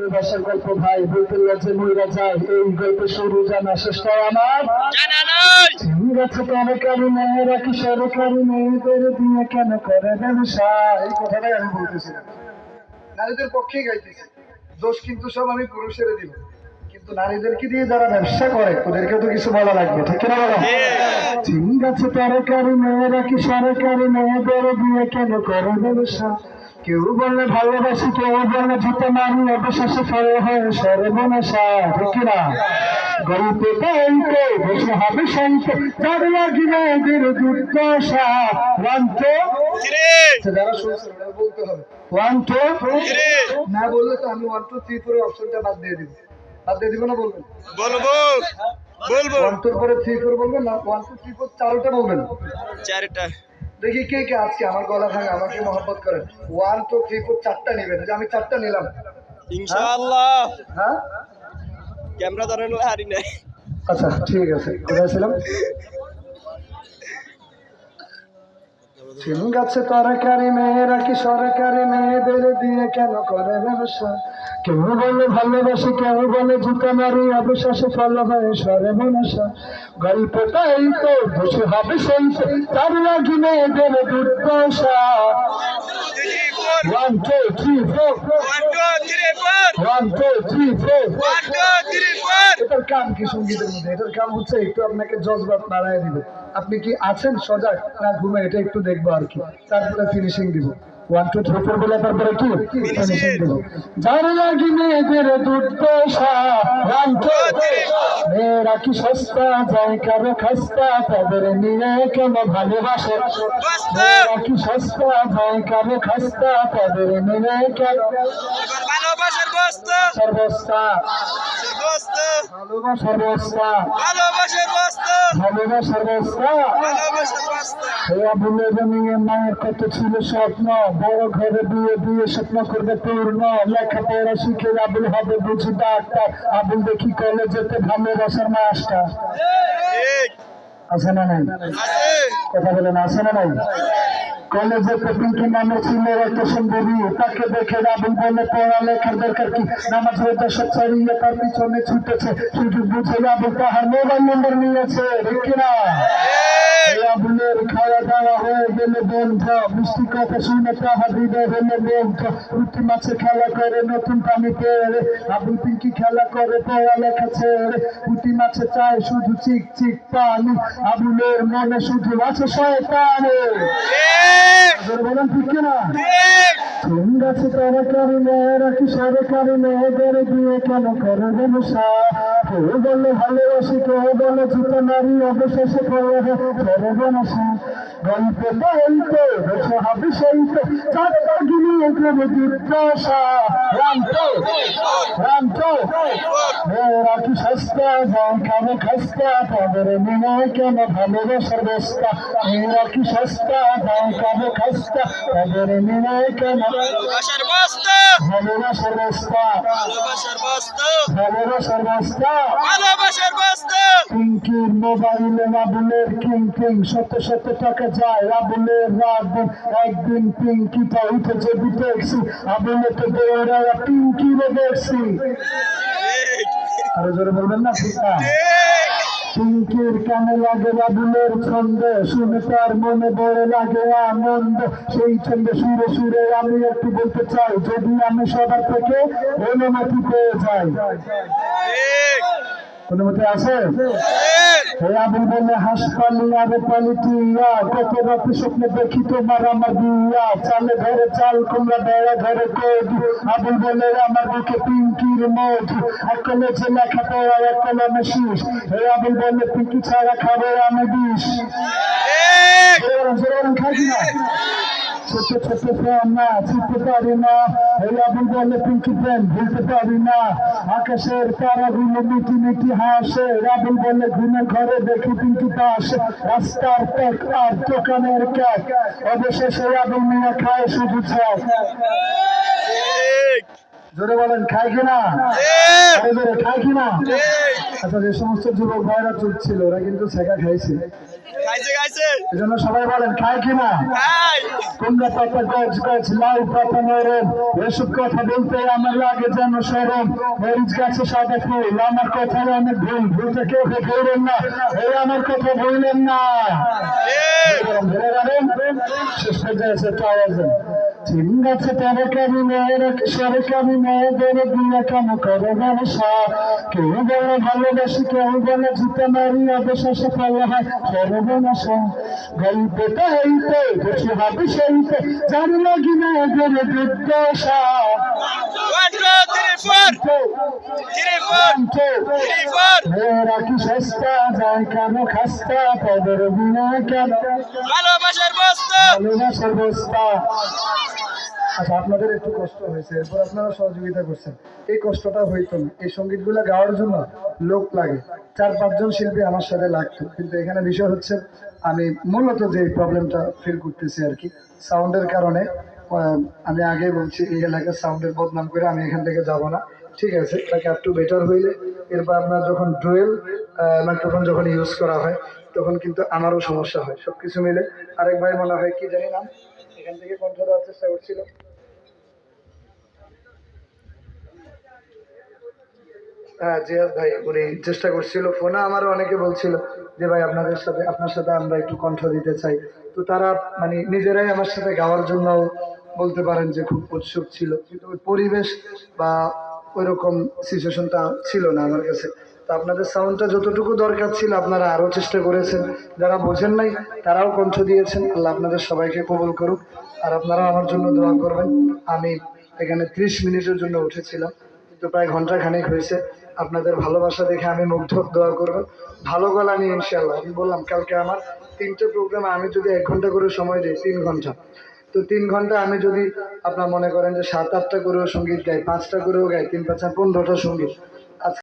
ভালোবাসার গল্প ভাই বলতে লজ্জে মইরা যায়, এই গল্প শুরু জানা শেষটাই আমার জানা নাই। ঠিক আছে সরকারি মেয়েরা কি সরকারি মেয়েদের দিয়ে কেন করে ব্যবসা? এই কথাটাই আমি বলতেছিলাম, নারীদের পক্ষেই গাইতেছি। দোষ কিন্তু সব আমি পুরুষের দিব, কিন্তু নারীদেরকে দিয়ে যারা ব্যবসা করে ওদেরকে তো কিছু বলা লাগবে, ঠিক না বলো? ঠিক আছে সরকারি মেয়েরা কি সরকারি মেয়েদের দিয়ে কেন করে ব্যবসা? কেউ বলে ভালোবাসি, কেউ বলে জুতো মারি, অবশেষে ফল হয় সর্বনাশা, ঠিক না? গল্পে পাইতে বসে হবে শান্ত, তার লাগি মেয়েদের দুর্দশা। যারা শুনছে ওরা বলতে হবে 1 2 না বললে তো আমি 1 2 3 4 অপশনটা বাদ দিয়ে দিব। বাদ দিয়ে দিব না? বলবেন? বলবো বলবো 1 2 পরে 3 4 বলবেন না? 1 2 3 4 চারটা বলবেন। চারটা দেখি কে কে আজকে আমার গলা ভাঙা আমাকে মহব্বত করেন। 1 2 3 4 চারটা নেবেন, যে আমি চারটা নিলাম ইনশাআল্লাহ। হ্যাঁ ক্যামেরা ধরানো হারি নাই। আচ্ছা ঠিক আছে, কোথায় ছিলাম? ঠিক আছে সরকারি মেয়েরা কি সরকারি মেয়েদের দিয়ে কেন করে ব্যবসা? কেউ বলে ভালোবাসি, কেউ বলে জুতা মারি, অবশেষে ফল হয় সর্বনাশা। গল্পটাই তো বসে হবে সেই তো, তার লাগি মেয়েদের দুর্দশা। 1 2 3 4 1 2 3 4 এটার কাম কি সঙ্গীতের মধ্যে? এটার কাম হচ্ছে একটু আপনাকে জজবাত বাড়ায় দিবে। আপনি কি আছেন সজাগ না ঘুমে, এটা একটু দেখবো আর কি, তারপরে ফিনিশিং দিব। 1 2 3 4 বলে তারপরে কি ফিনিশিং দিব। যার লাগি মেয়েদের দুর্দশা। 1 2 মেয়েরা কি সস্তা যায় কারো খাস্তা, তাদের নিয়ে কেন ভালোবাসে? মেয়েরা কি সস্তা যায় কারো খাস্তা, তাদের নিয়ে কেন ভালোবাসার বস্তা সর্বস্তা ভালোবাসার বস্তা ভালোবাসার বস্তা ভালোবাসার বস্তা। ভালোবাসার বস্তা। আবুলের নিয়ে মায়ের কত ছিল স্বপ্ন, বড় ঘরে বিয়ে দিয়ে স্বপ্ন করবে পূর্ণ। লেখাপড়া শিখে আবুল হবে বুঝি ডাক্তার, আবুল দেখি কলেজেতে ভালোবাসার মাস্টার। আছে না নাই? কথা বলেন, আছে না নাই? কলেজে পিঙ্কি নামে ছিল এত সুন্দরী, তাকে দেখে আবুল বলে পড়ালেখার দরকার কি, নামাজ রোজা সব ছাড়িয়ে তার পিছনে ছুটেছে। সুযোগ বুঝে আবুল তাহার মোবাইল নম্বর নিয়েছে, ঠিক না? আবুলের খাওয়া দাওয়া হয়ে গেলে বন্ধ, মিষ্টি কথা শুনে তাহার হৃদয় হলে বন্ধ। রুটি মাছে খেলা করে নতুন পানি পেয়ে, আবুল পিঙ্কি খেলা করে পড়ালেখা ছেড়ে। রুটি মাছে চায় শুধু চিক চিক পানি, আবুলের মনে শুধু আছে শয়তানি। বলেন ঠিক কিনা? ঠিক আছে সরকারি মেয়েরা কি সরকারি মেয়েদের দিয়ে কেন করে ব্যবসা? কেউ বলে ভালোবাসি, কেউ বলে জুতো নারী, অবশেষে করে সর্বনাশা। গল্প বলতে বসে হবে সেই তো, চারটা গিলিয়ে করে দুর্দশা। মেয়েরা কি সস্তা যায় কারো খাস্তা, তাদের নিয়ে কেন ভালোবাসার বস্তা? মেয়েরা কি সস্তা যায় কারো খাস্তা, তাদের নিয়ে কেন ভালোবাসার বস্তা ভালোবাসার বস্তা ভালোবাসার বস্তা ভালোবাসার বস্তা। ভালোবাসার বস্তা। পিঙ্কির মোবাইলে আবুলের কিং কিং, শত শত টাকা যায় আবুলের রাত দিন। একদিন পিঙ্কিটা উঠেছে দেখছি, আবুলে তো দৌড়ায় পিঙ্কিরে দেখছি। আরো জোরে বলবেন না? ঠিক না? পিঙ্কির কানে লাগে আবুলের ছন্দ, শুনে তার মনে বড় লাগে আনন্দ। সেই ছন্দে সুরে সুরে আমি একটু বলতে চাই, যদি আমি সবার থেকে অনুমতি পেয়ে যাই। অনুমতি আছে? আবুল বলে হাসপালি আরে পালি টিয়া, কত রাতে স্বপ্নে দেখি তোমার আমার বিয়া। চালে ঘরে চাল কুমড়া বেড়া ঘরে কদু, আবুল বলে আমার বুকে পিঙ্কির মধু। একলে যে লেখা পড়া এক কলমে শীষ, আবুল বলে পিঙ্কি ছাড়া খাবে আমি বিষ। খাই না ছোট ছোট ফ্যান না ছুটতে পারি না, আবুল বলে পিঙ্কি ফ্যান ভুলতে পারি না। আকাশের তারাগুলো মিটি মিটি হাসে, আবুল বলে ঘুমের ঘরে দেখি পিঙ্কি পাশে। রাস্তার প্যাক আর দোকানের ক্যাক, অবশেষে আবুল মিয়া খায় শুধু ছ্যাক। জোরে বলেন খাই কিনা? জোরে খাই কিনা? আচ্ছা, যে সমস্ত যুবক ভাইরা চুপ ছিল ওরা কিন্তু ছেঁকা খাইছে। গাইছে গাইছে এই জন্য সবাই বলেন খায় কিনা খাই কুমড়া পাতা গজ গজ লাউ পাতা নরম এসব কথা বলতে আমার লাগে যেন সরম মরিচ গাছে সাদা ফুল আমার কথায় অনেক ভুল ভুলতে কেউ ভুলবেন না এই আমার কথা ভুললেন না ভুলে যাবেন শেষ পর্যায়ে এসে আওয়াজেন চিন গাছে তরকারি মেয়েরা সরকারি মেয়েদের দিয়ে কেন করে ব্যবসা কেউ বলে ভালোবাসি কেউ বলে জুতে মারি অবশেষে ফেলা হয় সর্বনাশা গল্পটা হইতে কিছু হবে সেইতে জান লাগি না এদের দুর্দশা 1 2 3 4 মেয়েরা কি সস্তা যায় কেন খাস্তা পদের বিনা কেন ভালোবাসার বস্তা ভালোবাসার বস্তা আচ্ছা আপনাদের একটু কষ্ট হয়েছে এরপর আপনারা সহযোগিতা করছেন এই কষ্টটা হইতো না এই সঙ্গীতগুলো গাওয়ার জন্য লোক লাগে 4-5 জন শিল্পী আমার সাথে লাগতো কিন্তু এখানে বিষয় হচ্ছে আমি মূলত যে প্রবলেমটা ফিল করতেছি আর কি সাউন্ডের কারণে আমি আগে বলছি এই এলাকার সাউন্ডের বদনাম করে আমি এখান থেকে যাব না ঠিক আছে এটাকে একটু বেটার হইলে এরপর আপনার যখন ডুয়েল মাইক্রোফোন যখন ইউজ করা হয় তখন কিন্তু আমারও সমস্যা হয় সব কিছু মিলে আরেক ভাই মনে হয় কি জানি নাম এখান থেকে কণ্ঠ দেওয়ার চেষ্টা করছিল হ্যাঁ জিয়াদ ভাই উনি চেষ্টা করছিল ফোনে আমারও অনেকে বলছিল যে ভাই আপনার সাথে আমরা একটু কণ্ঠ দিতে চাই তো তারা মানে নিজেরাই আমার সাথে গাওয়ার জন্য বলতে পারেন যে খুব উৎসুক ছিল কিন্তু ওই পরিবেশ বা ওইরকম সিচুয়েশনটা ছিল না আমার কাছে তো আপনাদের সাউন্ডটা যতটুকু দরকার ছিল আপনারা আরও চেষ্টা করেছেন যারা বোঝেন নাই তারাও কণ্ঠ দিয়েছেন আল্লাহ আপনাদের সবাইকে কবুল করুক আর আপনারা আমার জন্য দোয়া করবেন আমি এখানে 30 মিনিটের জন্য উঠেছিলাম কিন্তু প্রায় ঘন্টাখানেক হয়েছে আপনাদের ভালোবাসা দেখে আমি মুগ্ধ দোয়া করবেন ভালো গলা নিয়ে ইনশাআল্লাহ আমি বললাম কালকে আমার 3টে প্রোগ্রামে আমি যদি 1 ঘন্টা করে সময় দিই 3 ঘন্টা তো 3 ঘন্টা আমি যদি আপনার মনে করেন যে 7-8টা করেও সঙ্গীত গাই 5টা করেও গাই 3-5 15টা সঙ্গীত